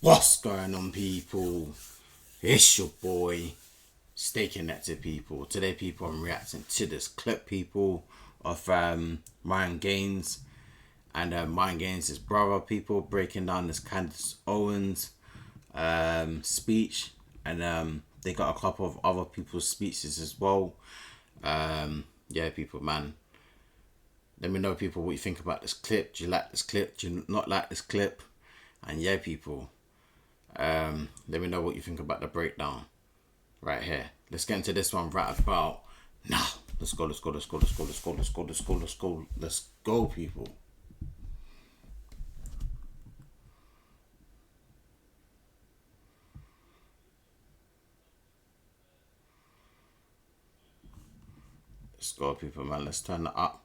What's going on, people? It's your boy, Stay Connected, people. Today, people, I'm reacting to this clip, people, of MyronGaines and MyronGaines' brother, people, breaking down this Candace Owens speech, and they got a couple of other people's speeches as well. Yeah, people, man. Let me know, people, what you think about this clip. Do you like this clip? Do you not like this clip? And yeah, people, let me know what you think about the breakdown right here. Let's get into this one right about now. Let's go, let's go, let's go, let's go, let's go, let's go, let's go, let's go, let's go, people. Let's go, people, man. Let's turn it up.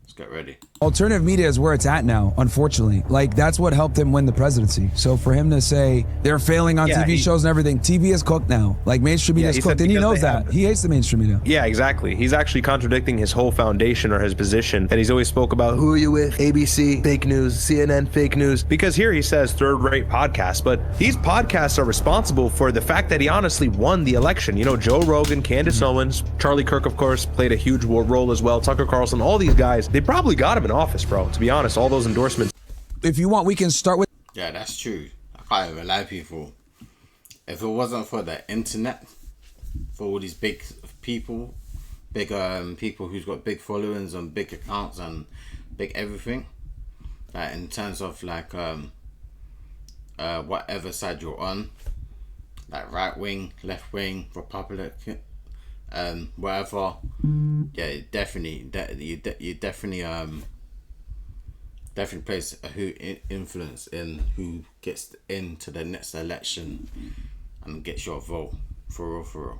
Let's get ready. Alternative media is where it's at now, unfortunately. Like, that's what helped him win the presidency. So for him to say they're failing on TV shows and everything, TV is cooked now. Like, mainstream media is cooked, and he knows that. He hates the mainstream media. Yeah, exactly. He's actually contradicting his whole foundation or his position. And he's always spoke about, who are you with? ABC, fake news, CNN, fake news. Because here he says third-rate podcasts, but these podcasts are responsible for the fact that he honestly won the election. You know, Joe Rogan, Candace Owens, Charlie Kirk, of course, played a huge role as well. Tucker Carlson, all these guys, they probably got him in office, bro. To be honest, all those endorsements. If you want, we can start with... Yeah, that's true. I can't even lie, people. If it wasn't for the internet, for all these big people, big people who's got big followings and big accounts and big everything, like in terms of like whatever side you're on, like right wing, left wing, Republican, whatever. Yeah, you definitely plays a influence in who gets into the next election and gets your vote, for real.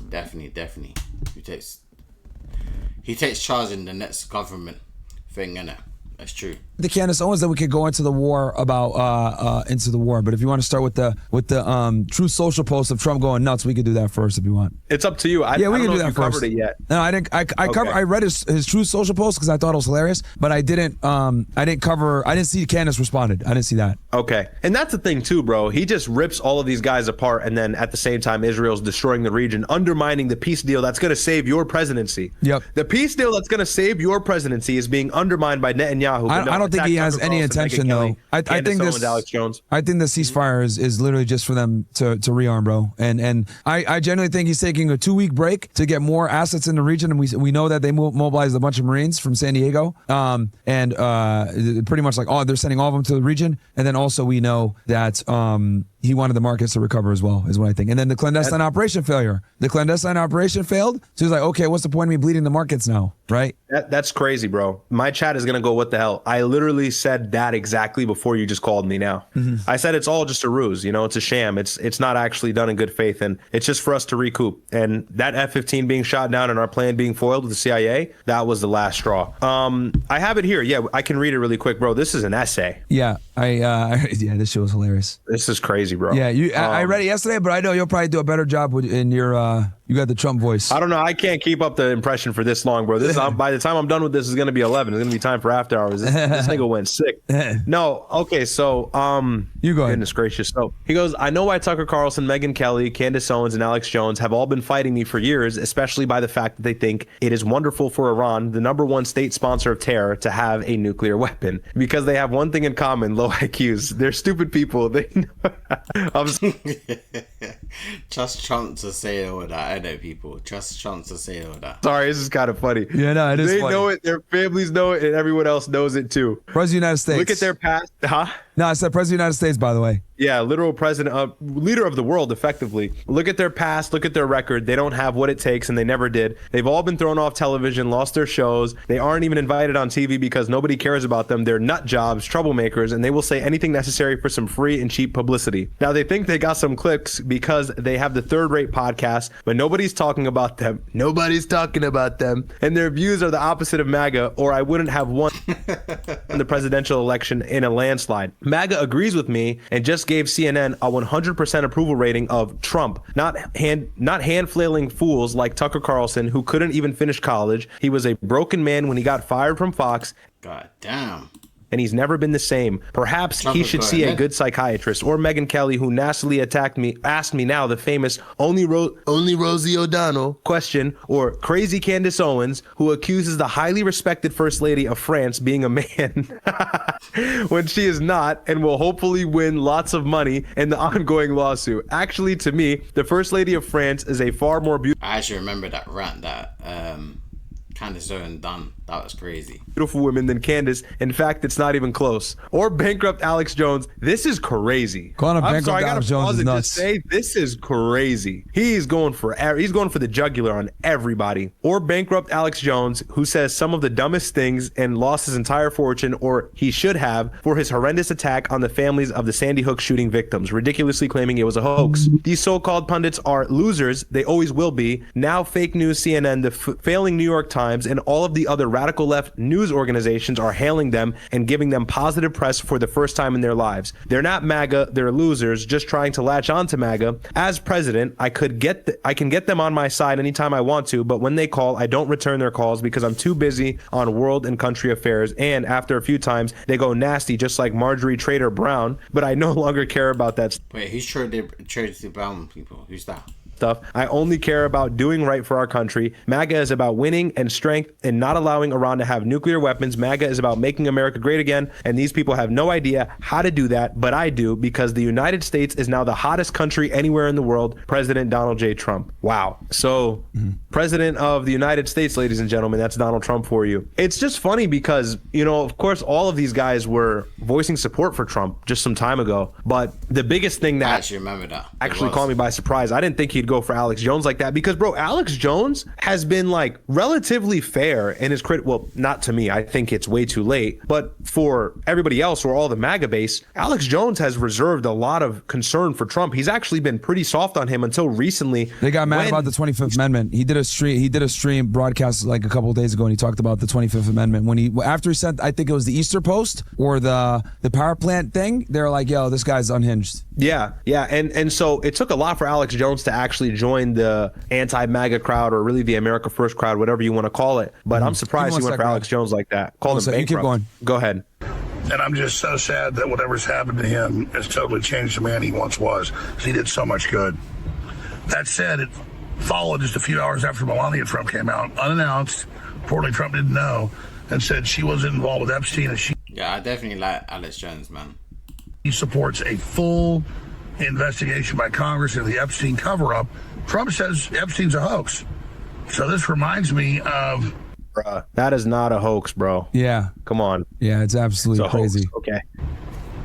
Definitely. He takes charge in the next government thing, innit? That's true. The Candace Owens, that we could go into the war about into the war. But if you want to start with the True Social post of Trump going nuts, we could do that first if you want. It's up to you. Yeah, we can do that first. Covered it yet? No, I didn't. I read his True Social post because I thought it was hilarious, but I didn't see Candace responded. I didn't see that. Okay, and that's the thing too, bro. He just rips all of these guys apart, and then at the same time, Israel's destroying the region, undermining the peace deal that's going to save your presidency. Yep. The peace deal that's going to save your presidency is being undermined by Netanyahu. I don't think he has any intention, though. I think this. Alex Jones. I think the ceasefire is literally just for them to rearm, bro. And I genuinely think he's taking a 2-week break to get more assets in the region. And we know that they mobilized a bunch of Marines from San Diego, and pretty much like they're sending all of them to the region. And then also we know that he wanted the markets to recover as well, is what I think. And then the clandestine operation failure. The clandestine operation failed. So he's like, okay, what's the point of me bleeding the markets now, right? That's crazy, bro. My chat is gonna go, what the hell? I literally said that exactly before you just called me now. I said it's all just a ruse, you know, it's a sham. It's not actually done in good faith, and it's just for us to recoup. And that F-15 being shot down and our plan being foiled with the CIA, that was the last straw. I have it here. Yeah, I can read it really quick, bro. This is an essay. Yeah, yeah, this shit was hilarious. This is crazy, bro. Yeah, I read it yesterday, but I know you'll probably do a better job in your you got the Trump voice. I don't know. I can't keep up the impression for this long, bro. This by the time I'm done with this, is gonna be 11. It's gonna be time for after hours. This nigga went sick. No, okay, so you go ahead. Goodness gracious. So he goes, I know why Tucker Carlson, Megyn Kelly, Candace Owens, and Alex Jones have all been fighting me for years, especially by the fact that they think it is wonderful for Iran, the #1 state sponsor of terror, to have a nuclear weapon, because they have one thing in common: low IQs. They're stupid people. They Trust Trump to say all that. I know, people. Trust Trump to say all that. Sorry, this is kind of funny. Yeah, no, it is They funny. know it. Their families know it, and everyone else knows it too. President of the United States. Look at their past. Huh? No, I said President of the United States, by the way. Yeah, literal president, leader of the world, effectively. Look at their past, look at their record. They don't have what it takes, and they never did. They've all been thrown off television, lost their shows. They aren't even invited on TV because nobody cares about them. They're nut jobs, troublemakers, and they will say anything necessary for some free and cheap publicity. Now, they think they got some clicks because they have the third-rate podcast, but nobody's talking about them. Nobody's talking about them. And their views are the opposite of MAGA, or I wouldn't have won the presidential election in a landslide. MAGA agrees with me and just gave CNN a 100% approval rating of Trump, not hand flailing fools like Tucker Carlson, who couldn't even finish college. He was a broken man when he got fired from Fox. God damn. and he's never been the same. Perhaps he should see a good psychiatrist. Or Megyn Kelly, who nastily asked me now the famous only Rosie O'Donnell question. Or crazy Candace Owens, who accuses the highly respected First Lady of France being a man when she is not, and will hopefully win lots of money in the ongoing lawsuit. Actually, to me, the First Lady of France is a far more beautiful. I actually remember that rant that Candace Owens done. That was crazy. Beautiful women than Candace. In fact, it's not even close. Or bankrupt Alex Jones. This is crazy. Calling a bankrupt Alex Jones is nuts. Say, this is crazy. He's going for the jugular on everybody. Or bankrupt Alex Jones, who says some of the dumbest things and lost his entire fortune, or he should have, for his horrendous attack on the families of the Sandy Hook shooting victims, ridiculously claiming it was a hoax. These so-called pundits are losers. They always will be. Now fake news CNN, the failing New York Times, and all of the other radical left news organizations are hailing them and giving them positive press for the first time in their lives. They're not MAGA, they're losers just trying to latch on to MAGA. As president, I can get them on my side anytime I want to, but when they call, I don't return their calls because I'm too busy on world and country affairs. And after a few times, they go nasty, just like Marjorie Trader Brown, but I no longer care about that. Wait, who's Trader Brown people? Who's that? Stuff. I only care about doing right for our country. MAGA is about winning and strength and not allowing Iran to have nuclear weapons. MAGA is about making America great again, and these people have no idea how to do that, but I do, because the United States is now the hottest country anywhere in the world. President Donald J. Trump. Wow. So, President of the United States, ladies and gentlemen, that's Donald Trump for you. It's just funny because, you know, of course, all of these guys were voicing support for Trump just some time ago, but the biggest thing that I actually remember that actually caught me by surprise, I didn't think he'd go for Alex Jones like that, because bro, Alex Jones has been like relatively fair in his well, not to me, I think it's way too late, but for everybody else or all the MAGA base, Alex Jones has reserved a lot of concern for Trump. He's actually been pretty soft on him until recently. They got mad about the 25th Amendment. He did a stream broadcast like a couple of days ago, and he talked about the 25th Amendment after he sent, I think it was the Easter Post or the power plant thing. They're like, yo, this guy's unhinged. Yeah, and so it took a lot for Alex Jones to actually join the anti-MAGA crowd, or really the America First crowd, whatever you want to call it. But I'm surprised he went for Alex Jones like that. Called him bankrupt. Keep going. Go ahead. And I'm just so sad that whatever's happened to him has totally changed the man he once was. He did so much good. That said, it followed just a few hours after Melania Trump came out, unannounced. Reportedly Trump didn't know, and said she wasn't involved with Epstein. And yeah, I definitely like Alex Jones, man. He supports a full investigation by Congress into the Epstein cover-up. Trump says Epstein's a hoax. So this reminds me of... Bruh, that is not a hoax, bro. Yeah. Come on. Yeah, it's absolutely crazy. Hoax. Okay.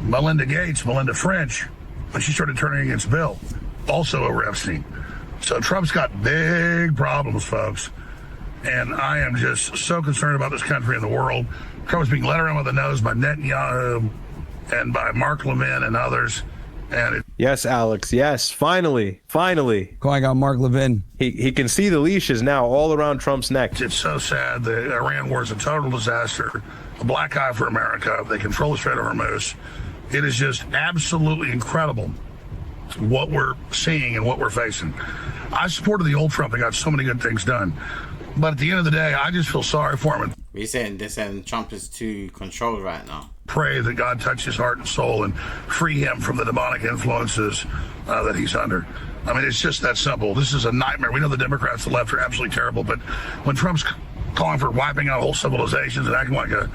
Melinda French, when she started turning against Bill, also over Epstein. So Trump's got big problems, folks. And I am just so concerned about this country and the world. Trump's being led around with the nose by Netanyahu and by Mark Levin and others. And yes, Alex. Yes, finally. Calling out Mark Levin. He can see the leashes now all around Trump's neck. It's so sad. The Iran war is a total disaster. A black eye for America. They control the Strait of Hormuz. It is just absolutely incredible what we're seeing and what we're facing. I supported the old Trump. They got so many good things done. But at the end of the day, I just feel sorry for him. They're saying Trump is too controlled right now. Pray that God touch his heart and soul and free him from the demonic influences that he's under. I mean, it's just that simple. This is a nightmare. We know the Democrats, the left, are absolutely terrible. But when Trump's calling for wiping out whole civilizations and acting like a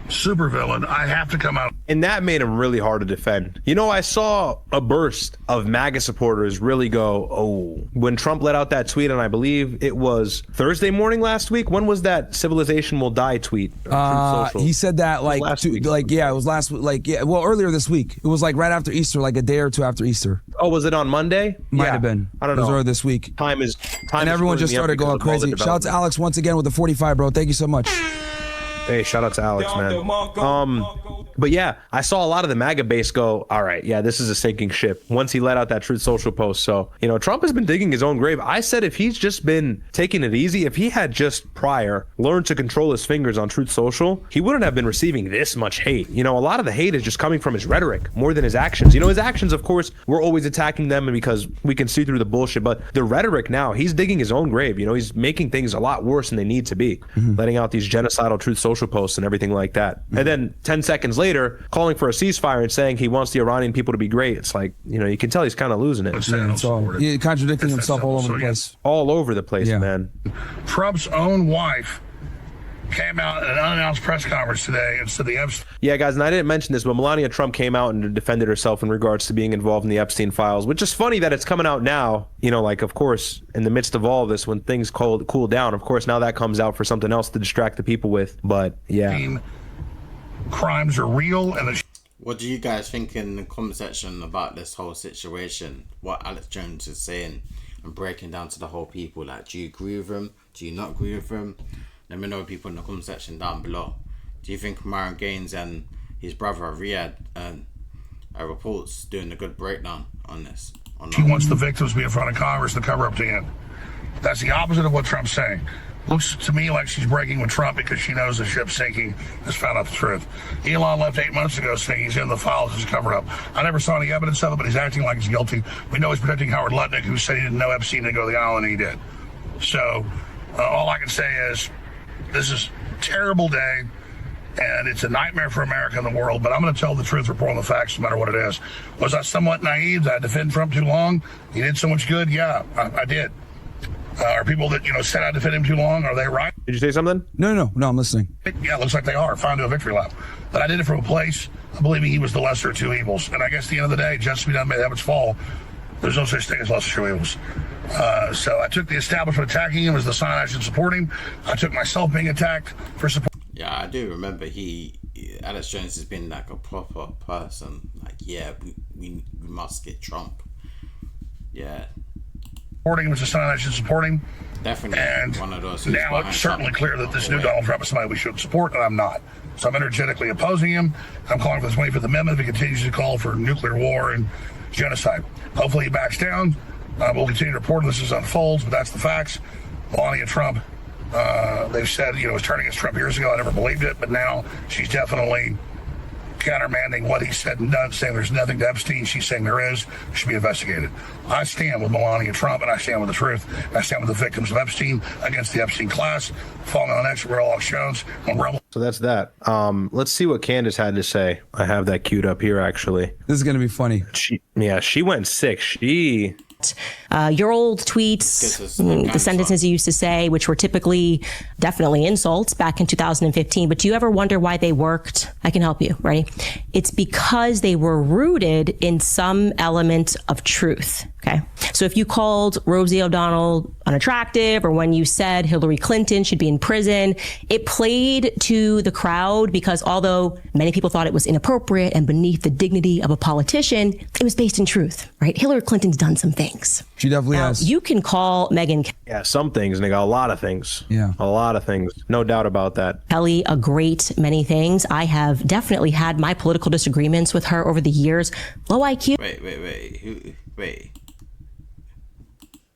supervillain, I have to come out. And that made him really hard to defend. You know, I saw a burst of MAGA supporters really go, oh, when Trump let out that tweet, and I believe it was Thursday morning last week. When was that "civilization will die" tweet? He said that like last week. It was last week. Earlier this week. It was like right after Easter, like a day or two after Easter. Oh, was it on Monday? Might have been. I don't know. It was earlier this week. And everyone just started going crazy. Shout out to Alex once again with the 45, bro. Thank you so much. Hey, shout out to Alex, man. But yeah, I saw a lot of the MAGA base go, all right, yeah, this is a sinking ship once he let out that Truth Social post. So, you know, Trump has been digging his own grave. I said if he's just been taking it easy, if he had just prior learned to control his fingers on Truth Social, he wouldn't have been receiving this much hate. You know, a lot of the hate is just coming from his rhetoric more than his actions. You know, his actions, of course, we're always attacking them because we can see through the bullshit. But the rhetoric now, he's digging his own grave. You know, he's making things a lot worse than they need to be, letting out these genocidal Truth Social posts and everything like that. And then 10 seconds later, calling for a ceasefire and saying he wants the Iranian people to be great. It's like, you know, you can tell he's kind of losing it. He's contradicting himself all over the place. All over the place, man. Trump's own wife came out at an unannounced press conference today and said the Epstein. Yeah, guys, and I didn't mention this, but Melania Trump came out and defended herself in regards to being involved in the Epstein files, which is funny that it's coming out now. You know, like, of course, in the midst of all of this, when things cool down, of course, now that comes out for something else to distract the people with. But yeah. Crimes are real, and what do you guys think in the comment section about this whole situation? What Alex Jones is saying and breaking down to the whole people? Like, do you agree with him? Do you not agree with him? Let me know, people, in the comment section down below. Do you think MyronGaines and his brother Riyad reports doing a good breakdown on this? He wants the victims to be in front of Congress to cover up to him. That's the opposite of what Trump's saying. Looks to me like she's breaking with Trump because she knows the ship's sinking, has found out the truth. Elon left 8 months ago saying he's in the files, he's covered up. I never saw any evidence of it, but he's acting like he's guilty. We know he's protecting Howard Lutnick, who said he didn't know Epstein didn't go to the island, and he did. So all I can say is this is a terrible day, and it's a nightmare for America and the world, but I'm going to tell the truth, report on the facts, no matter what it is. Was I somewhat naive? Did I defend Trump too long? He did so much good? Yeah, I did. Are people that, you know, said I defend him too long, are they right? Did you say something? No, I'm listening. Yeah, it looks like they are. Fine to a victory lap. But I did it from a place of believing he was the lesser of two evils. And I guess at the end of the day, justice be done may have its fall. There's no such thing as lesser of two evils. So I took the establishment attacking him as the sign I should support him. I took myself being attacked for support. Yeah, I do remember Alex Jones has been like a proper person. Like, yeah, we must get Trump. Yeah. Supporting him as a sign I should support him. Definitely. And one of those now it's certainly clear that this new Donald Trump is somebody we should support, and I'm not. So I'm energetically opposing him. I'm calling for the 25th Amendment if he continues to call for nuclear war and genocide. Hopefully he backs down. We'll continue to report as this unfolds, but that's the facts. Melania Trump, they've said, you know, was turning against Trump years ago. I never believed it, but now she's definitely countermanding what he said and done, saying there's nothing to Epstein. She's saying there is. It should be investigated. I stand with Melania Trump, and I stand with the truth. I stand with the victims of Epstein against the Epstein class. Following on next, we're Alex Jones on Rebel. So that's that. Let's see what Candace had to say. I have that queued up here, actually. This is going to be funny. She went sick. Your old tweets, the sentences you used to say, which were typically definitely insults back in 2015. But do you ever wonder why they worked? I can help you. Ready? It's because they were rooted in some element of truth. Okay. So if you called Rosie O'Donnell unattractive, or when you said Hillary Clinton should be in prison, it played to the crowd because although many people thought it was inappropriate and beneath the dignity of a politician, it was based in truth, right? Hillary Clinton's done some things. She definitely has. You can call Megyn. Yeah, some things, nigga. A lot of things. Yeah. A lot of things. No doubt about that. Kelly, a great many things. I have definitely had my political disagreements with her over the years. Low IQ. Wait.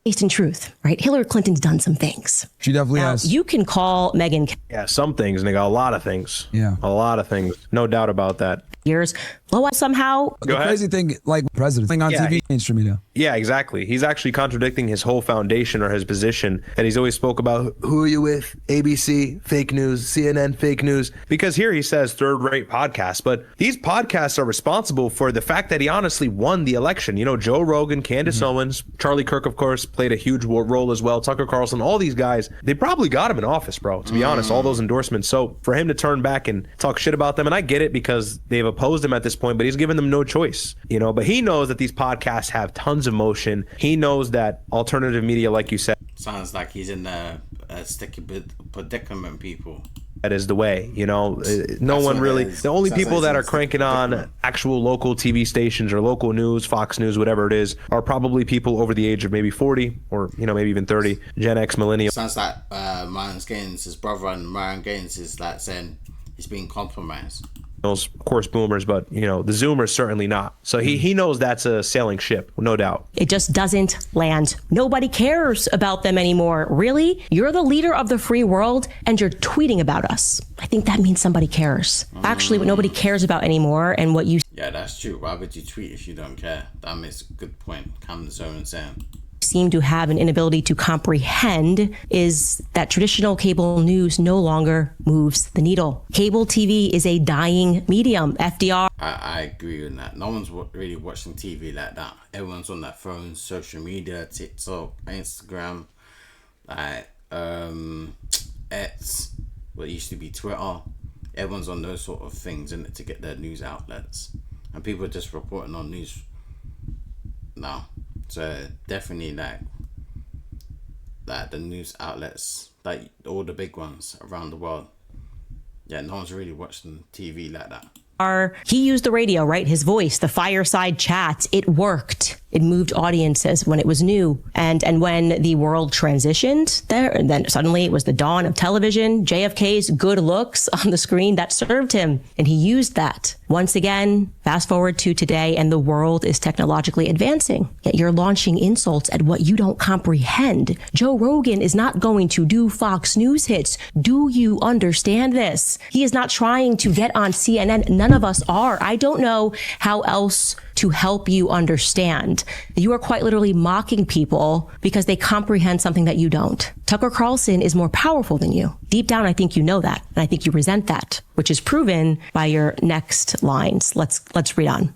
Based in truth, right? Hillary Clinton's done some things. She definitely has. You can call Megyn. Yeah, some things, nigga. A lot of things. Yeah. A lot of things. No doubt about that. Years. Low somehow. The crazy thing, like president thing on TV, mainstream media. Yeah, exactly. He's actually contradicting his whole foundation or his position that he's always spoke about. Who are you with? ABC, fake news, CNN, fake news. Because here he says third-rate podcasts, but these podcasts are responsible for the fact that he honestly won the election. You know, Joe Rogan, Candace Owens, Charlie Kirk, of course, played a huge role as well. Tucker Carlson, all these guys, they probably got him in office, bro, to be honest, all those endorsements. So for him to turn back and talk shit about them, and I get it because they've opposed him at this point, but he's given them no choice, you know. But he knows that these podcasts have tons of motion. He knows that alternative media, like you said, sounds like he's in a sticky predicament, people. That is the way, you know. No one really, the only people that are cranking on actual local TV stations or local news, Fox News, whatever it is, are probably people over the age of maybe 40 or, you know, maybe even 30, Gen X, millennial. Sounds like MyronGaines, his brother, and MyronGaines is like saying he's being compromised. Of course, boomers, but the Zoomers certainly not. So he knows that's a sailing ship, no doubt. It just doesn't land. Nobody cares about them anymore. Really? You're the leader of the free world and you're tweeting about us. I think that means somebody cares. Actually, what nobody cares about anymore and what you Yeah, that's true. Why would you tweet if you don't care? That makes a good point. Candace Owens saying. seem to have an inability to comprehend is that traditional cable news no longer moves the needle. Cable TV is a dying medium. FDR. I agree with that. No one's really watching TV like that. Everyone's on their phones, social media, TikTok, Instagram, like X, what used to be Twitter. Everyone's on those sort of things in it to get their news outlets, and people are just reporting on news now. So definitely like the news outlets, like all the big ones around the world. Yeah, no one's really watching TV like that. He used the radio, right? His voice, the fireside chats. It worked. It moved audiences when it was new. And when the world transitioned there, and then suddenly it was the dawn of television, JFK's good looks on the screen that served him. And he used that. Once again, fast forward to today, and the world is technologically advancing. Yet you're launching insults at what you don't comprehend. Joe Rogan is not going to do Fox News hits. Do you understand this? He is not trying to get on CNN. None of us are. I don't know how else to help you understand. You are quite literally mocking people because they comprehend something that you don't. Tucker Carlson is more powerful than you. Deep down, I think you know that, and I think you resent that, which is proven by your next lines. Let's read on.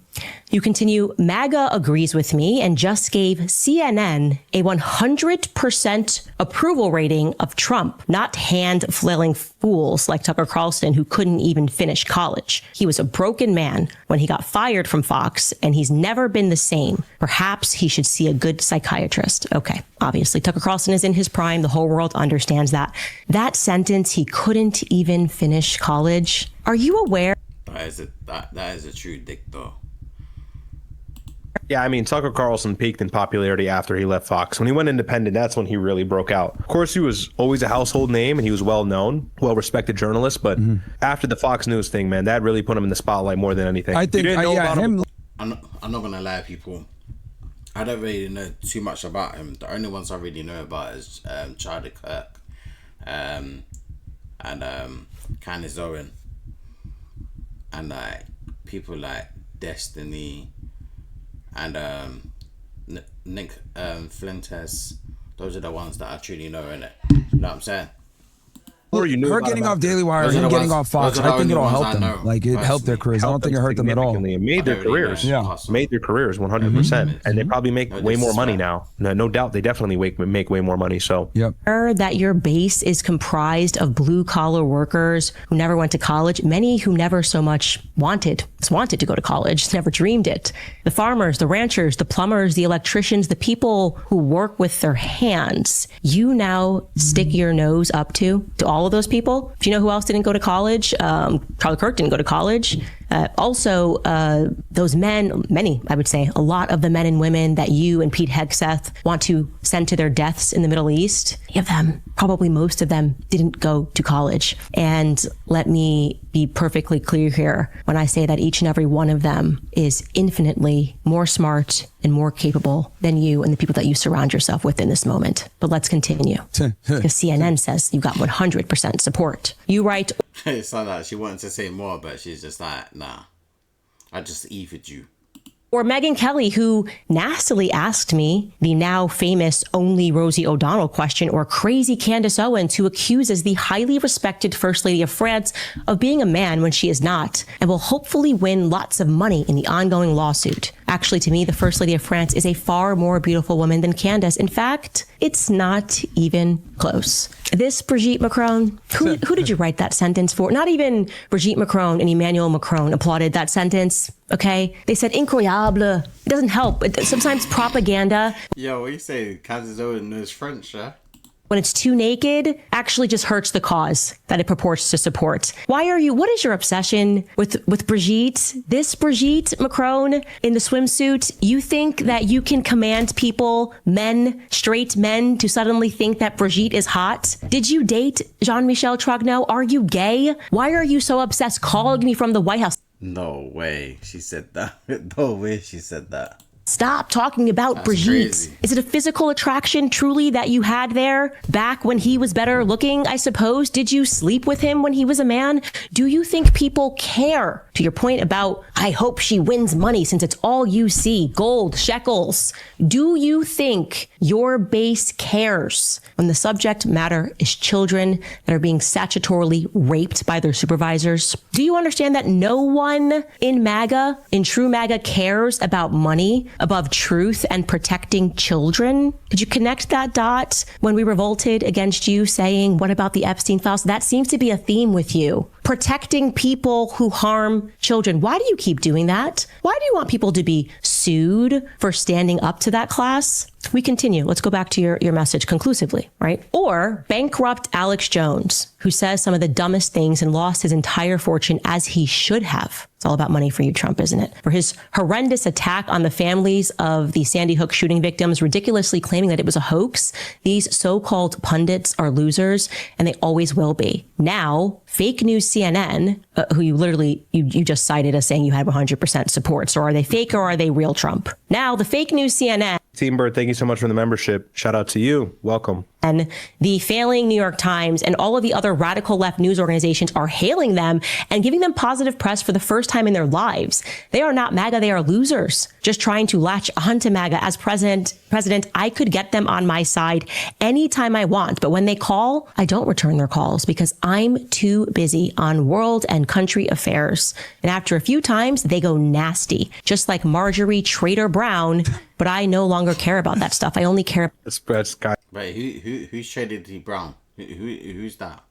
You continue, MAGA agrees with me and just gave CNN a 100% approval rating of Trump, not hand-flailing fools like Tucker Carlson who couldn't even finish college. He was a broken man when he got fired from Fox, and he's never been the same. Perhaps he should see a good psychiatrist. Okay, obviously, Tucker Carlson is in his prime. The whole world understands that. That sentence, he couldn't even finish college. Are you aware? That is a true dick, though. Yeah, I mean, Tucker Carlson peaked in popularity after he left Fox. When he went independent, that's when he really broke out. Of course, he was always a household name and he was well-known, well-respected journalist. But after the Fox News thing, man, that really put him in the spotlight more than anything. I think, him. I'm not going to lie, people. I don't really know too much about him. The only ones I really know about is Charlie Kirk and Candace Owens. And like people like Destiny and Nick Flintes. Those are the ones that I truly know, innit? You know what I'm saying? Or you knew her getting off Daily Wire, him getting off Fox, I think it all helped them. Like, it helped their careers. I don't think it hurt them at all. It made their careers. Yeah. Made their careers 100%. And they probably make way more money now. No doubt they definitely make way more money. So, yep. That your base is comprised of blue collar workers who never went to college, many who never so much wanted to go to college, never dreamed it. The farmers, the ranchers, the plumbers, the electricians, the people who work with their hands, you now stick your nose up to all of those people. Do you know who else didn't go to college? Charlie Kirk didn't go to college. Also, those men, many, I would say, a lot of the men and women that you and Pete Hegseth want to send to their deaths in the Middle East, many of them, probably most of them, didn't go to college. And let me be perfectly clear here when I say that each and every one of them is infinitely more smart and more capable than you and the people that you surround yourself with in this moment. But let's continue. Because CNN says you got 100% support. You write... It's not that she wanted to say more, but she's just like, nah, I just ethered you. Or Megyn Kelly, who nastily asked me the now famous only Rosie O'Donnell question, or crazy Candace Owens, who accuses the highly respected First Lady of France of being a man when she is not, and will hopefully win lots of money in the ongoing lawsuit. Actually, to me, the First Lady of France is a far more beautiful woman than Candace. In fact, it's not even close. This Brigitte Macron, who did you write that sentence for? Not even Brigitte Macron and Emmanuel Macron applauded that sentence, okay? They said incroyable. It doesn't help. Sometimes propaganda. Yo, what you say? Candace Owens knows French, yeah? when it's too naked, actually just hurts the cause that it purports to support. What is your obsession with Brigitte? This Brigitte Macron in the swimsuit? You think that you can command people, men, straight men, to suddenly think that Brigitte is hot? Did you date Jean-Michel Trogneau? Are you gay? Why are you so obsessed calling me from the White House? No way she said that. No way she said that. Stop talking about That's Brigitte. crazy. Is it a physical attraction truly that you had there back when he was better looking, I suppose? Did you sleep with him when he was a man? Do you think people care? To your point about, I hope she wins money since it's all you see, gold, shekels. Do you think your base cares when the subject matter is children that are being statutorily raped by their supervisors? Do you understand that no one in MAGA, in true MAGA, cares about money above truth and protecting children? Did you connect that dot when we revolted against you saying, what about the Epstein files? That seems to be a theme with you. Protecting people who harm children. Why do you keep doing that? Why do you want people to be sued for standing up to that class? We continue. Let's go back to your message conclusively, right? Or bankrupt Alex Jones, who says some of the dumbest things and lost his entire fortune as he should have. It's all about money for you, Trump, isn't it? For his horrendous attack on the families of the Sandy Hook shooting victims, ridiculously claiming that it was a hoax. These so-called pundits are losers, and they always will be. Now, fake news CNN, who you just cited as saying you had 100% support. So are they fake or are they real, Trump? Now, the fake news CNN. Team Bird, thank you so much for the membership. Shout out to you. Welcome. And the failing New York Times and all of the other radical left news organizations are hailing them and giving them positive press for the first time in their lives. They are not MAGA. They are losers just trying to latch onto MAGA. As president, I could get them on my side anytime I want. But when they call, I don't return their calls because I'm too busy on world and country affairs. And after a few times, they go nasty, just like Marjorie Trader Brown. But I no longer care about that stuff. I only care. Wait, who's traded to Brown? Who's that?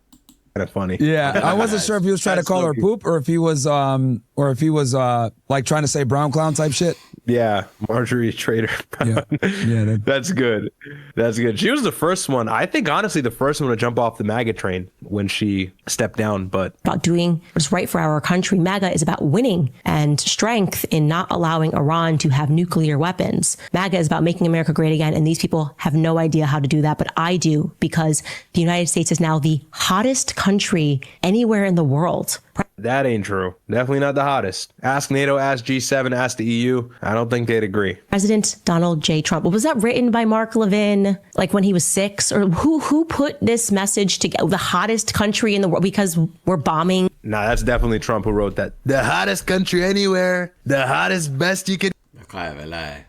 Kind of funny. Yeah, I wasn't sure if he was trying to call her poop or if he was like trying to say brown clown type shit. Yeah, Marjorie Trader Brown. Yeah, that's good. That's good. She was the first one. I think honestly the first one to jump off the MAGA train when she stepped down. But about doing what's right for our country. MAGA is about winning and strength in not allowing Iran to have nuclear weapons. MAGA is about making America great again, and these people have no idea how to do that, but I do, because the United States is now the hottest country anywhere in the world. That ain't true. Definitely not the hottest. Ask NATO, ask G7, ask the EU. I don't think they'd agree. President Donald J. Trump. Was that written by Mark Levin, like when he was 6? Or who put this message together? The hottest country in the world because we're bombing? Nah, that's definitely Trump who wrote that. The hottest country anywhere. The hottest best you can. I can't even lie.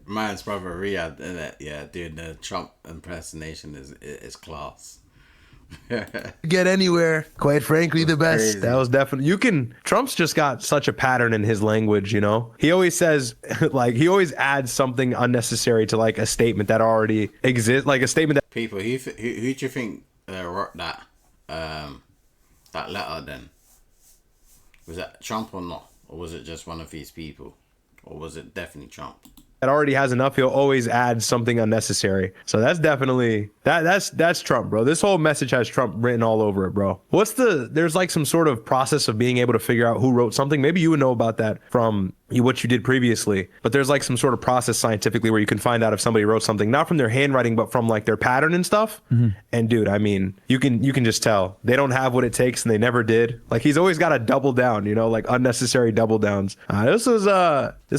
Mine's brother Riyad, yeah, dude, the Trump impersonation is class. Get anywhere, quite frankly, the best. Crazy. That was definitely Trump's just got such a pattern in his language, you know. He always says like he always adds something unnecessary to like a statement that already exists, like a statement that people who do you think wrote that letter then? Was that Trump or not, or was it just one of these people, or was it definitely Trump? that already has enough, he'll always add something unnecessary. So that's definitely that's Trump, bro. This whole message has Trump written all over it, bro. There's like some sort of process of being able to figure out who wrote something. Maybe you would know about that from what you did previously, but there's like some sort of process scientifically where you can find out if somebody wrote something, not from their handwriting, but from like their pattern and stuff. Mm-hmm. And dude, I mean, you can just tell they don't have what it takes and they never did. Like he's always got to double down, you know, like unnecessary double downs. This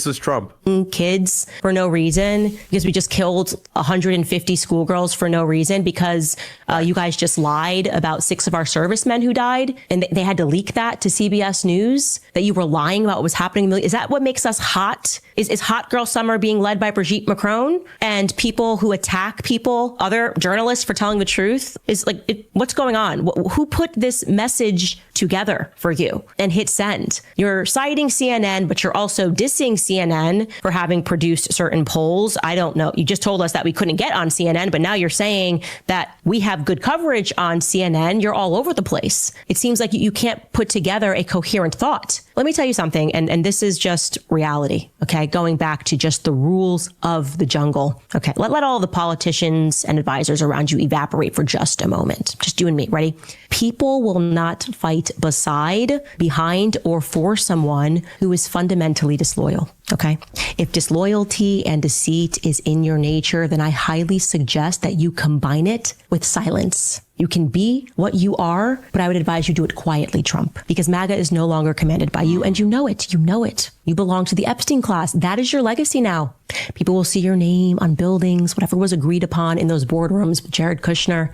was Trump. Kids for no reason, because we just killed 150 schoolgirls for no reason because you guys just lied about 6 of our servicemen who died, and they had to leak that to CBS News, that you were lying about what was happening. Is that what makes us hot? Is Hot Girl Summer being led by Brigitte Macron and people who attack people, other journalists for telling the truth? What's going on? Who put this message together for you and hit send? You're citing CNN, but you're also dissing CNN for having produced produced certain polls. I don't know. You just told us that we couldn't get on CNN, but now you're saying that we have good coverage on CNN. You're all over the place. It seems like you can't put together a coherent thought. Let me tell you something, and this is just reality, okay? Going back to just the rules of the jungle. Okay, let all the politicians and advisors around you evaporate for just a moment. Just you and me, ready? People will not fight beside, behind, or for someone who is fundamentally disloyal. Okay. If disloyalty and deceit is in your nature, then I highly suggest that you combine it with silence. You can be what you are, but I would advise you do it quietly, Trump, because MAGA is no longer commanded by you. And you know it. You know it. You belong to the Epstein class. That is your legacy now. People will see your name on buildings, whatever was agreed upon in those boardrooms with Jared Kushner,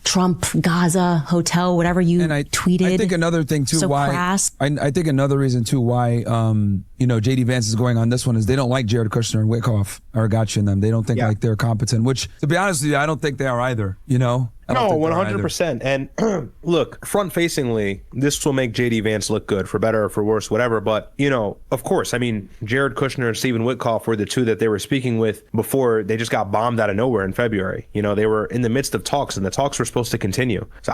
Trump, Gaza, hotel, whatever you tweeted. I think another thing too, I think another reason too why, JD Vance is going on this one is they don't like Jared Kushner and Wickoff or Gotcha and them. They don't think like they're competent, which to be honest with you, I don't think they are either, No, 100%. And look, front facingly, this will make JD Vance look good for better or for worse, whatever. But, of course, I mean, Jared Kushner and Stephen Witkoff were the two that they were speaking with before they just got bombed out of nowhere in February. They were in the midst of talks and the talks were supposed to continue. So,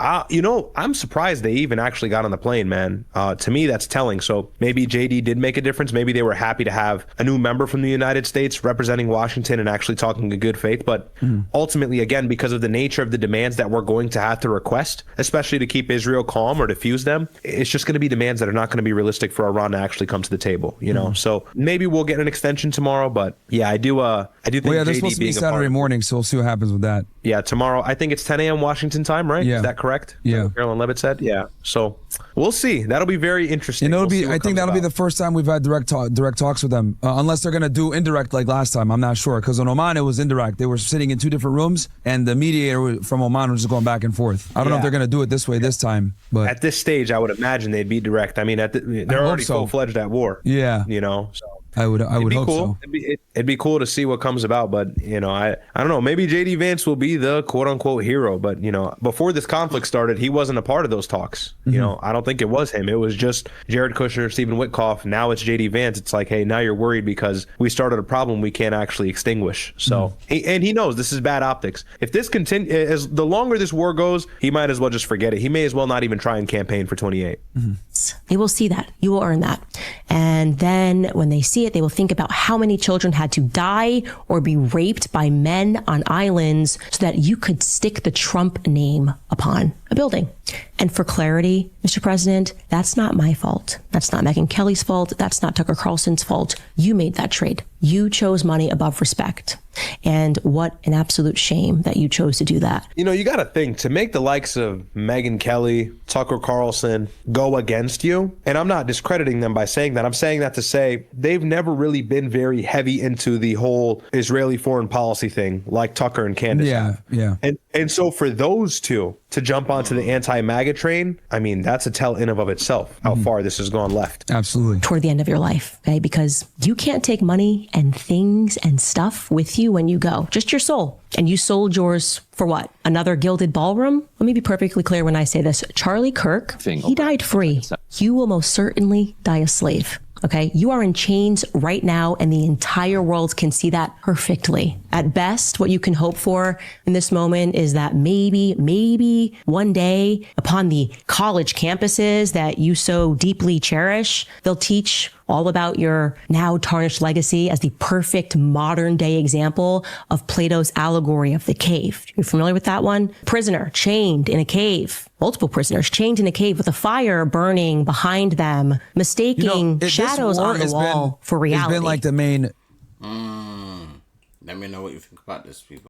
I'm surprised they even actually got on the plane, man. To me, that's telling. So maybe JD did make a difference. Maybe they were happy to have a new member from the United States representing Washington and actually talking in good faith. But ultimately, again, because of the nature of the demands that we're going to have to request, especially to keep Israel calm or defuse them, it's just going to be demands that are not going to be realistic for Iran to actually come to the table, So maybe we'll get an extension tomorrow, but yeah, I do think they're JD supposed to be being Saturday morning, so we'll see what happens with that. Yeah, tomorrow, I think it's 10 a.m. Washington time, right? Yeah. Is that correct? Yeah. Carolyn Levitt said? Yeah. So we'll see. That'll be very interesting. I think that'll be the first time we've had direct talks with them, unless they're going to do indirect like last time. I'm not sure, because in Oman, it was indirect. They were sitting in two different rooms, and the mediator from Oman was just going back and forth. I don't know if they're going to do it this way this time, but at this stage, I would imagine they'd be direct. I mean, they're already full-fledged at war. Yeah. So. I would hope cool. so. It'd be cool to see what comes about, but I don't know. Maybe JD Vance will be the quote unquote hero, but before this conflict started, he wasn't a part of those talks. I don't think it was him. It was just Jared Kushner, Stephen Witkoff. Now it's JD Vance. It's like, hey, now you're worried because we started a problem we can't actually extinguish. So he knows this is bad optics. If this continues, the longer this war goes, he might as well just forget it. He may as well not even try and campaign for 28. They will see that. You will earn that. And then when they see it, they will think about how many children had to die or be raped by men on islands so that you could stick the Trump name upon a building. And for clarity, Mr. President, that's not my fault. That's not Megyn Kelly's fault. That's not Tucker Carlson's fault. You made that trade. You chose money above respect. And what an absolute shame that you chose to do that. You got to think, to make the likes of Megyn Kelly, Tucker Carlson go against you, and I'm not discrediting them by saying that. I'm saying that to say they've never really been very heavy into the whole Israeli foreign policy thing like Tucker and Candace. Yeah. And so for those two to jump onto the anti-MAGA train, I mean, that's a tell in and of itself how far this has gone left. Absolutely. Toward the end of your life, okay? Because you can't take money and things and stuff with you when you go, just your soul. And you sold yours for what? Another gilded ballroom? Let me be perfectly clear when I say this. Charlie Kirk, he died free. You will most certainly die a slave. Okay, you are in chains right now, and the entire world can see that perfectly. At best, what you can hope for in this moment is that maybe one day upon the college campuses that you so deeply cherish, they'll teach all about your now tarnished legacy as the perfect modern day example of Plato's allegory of the cave. You familiar with that one? Prisoner chained in a cave. Multiple prisoners chained in a cave with a fire burning behind them, mistaking shadows on the wall for reality. It's been like the main. Let me know what you think about this, people.